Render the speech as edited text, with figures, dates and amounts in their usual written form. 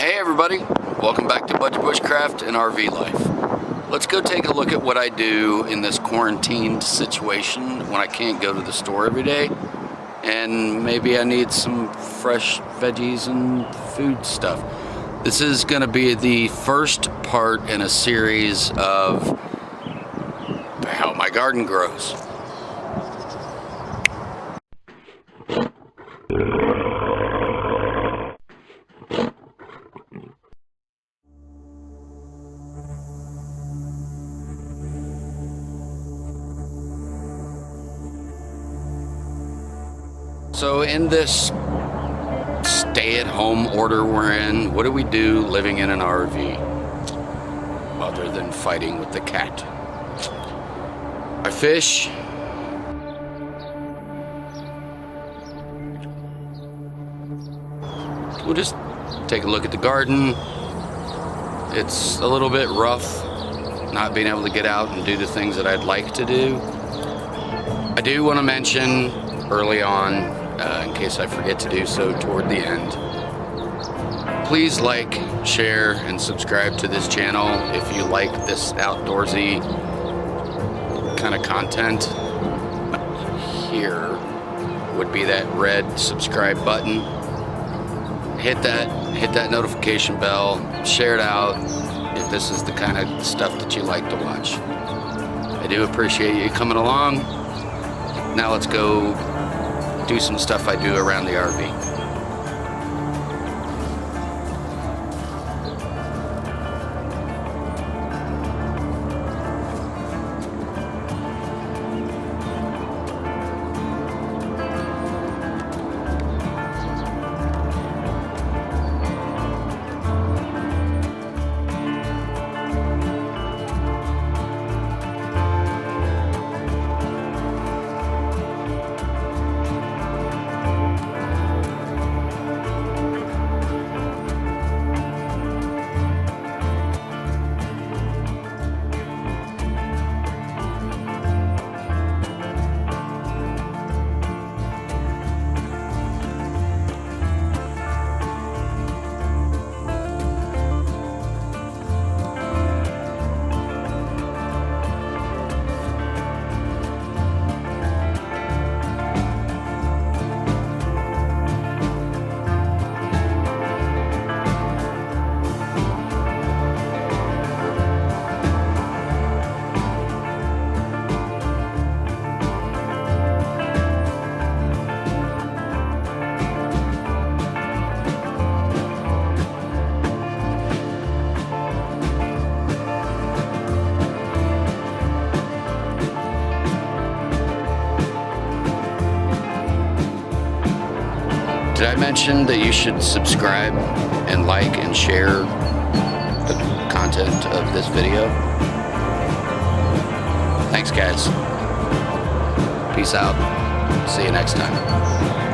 Hey everybody, welcome back to Budget Bushcraft and RV Life. Let's go take a look at what I do in this quarantined situation when I can't go to the store every day and maybe I need some fresh veggies and food stuff. This is going to be the first part in a series of how my garden grows. So in this stay-at-home order we're in, what do we do living in an RV other than fighting with the cat? I fish. We'll just take a look at the garden. It's a little bit rough not being able to get out and do the things that I'd like to do. I do want to mention early on, in case I forget to do so toward the end, please like, share, and subscribe to this channel if you like this outdoorsy kind of content. Here would be that red subscribe button. Hit that notification bell, share it out if this is the kind of stuff that you like to watch. I do appreciate you coming along. Now let's go do some stuff I do around the RV. Did I mention that you should subscribe and like and share the content of this video? Thanks guys. Peace out. See you next time.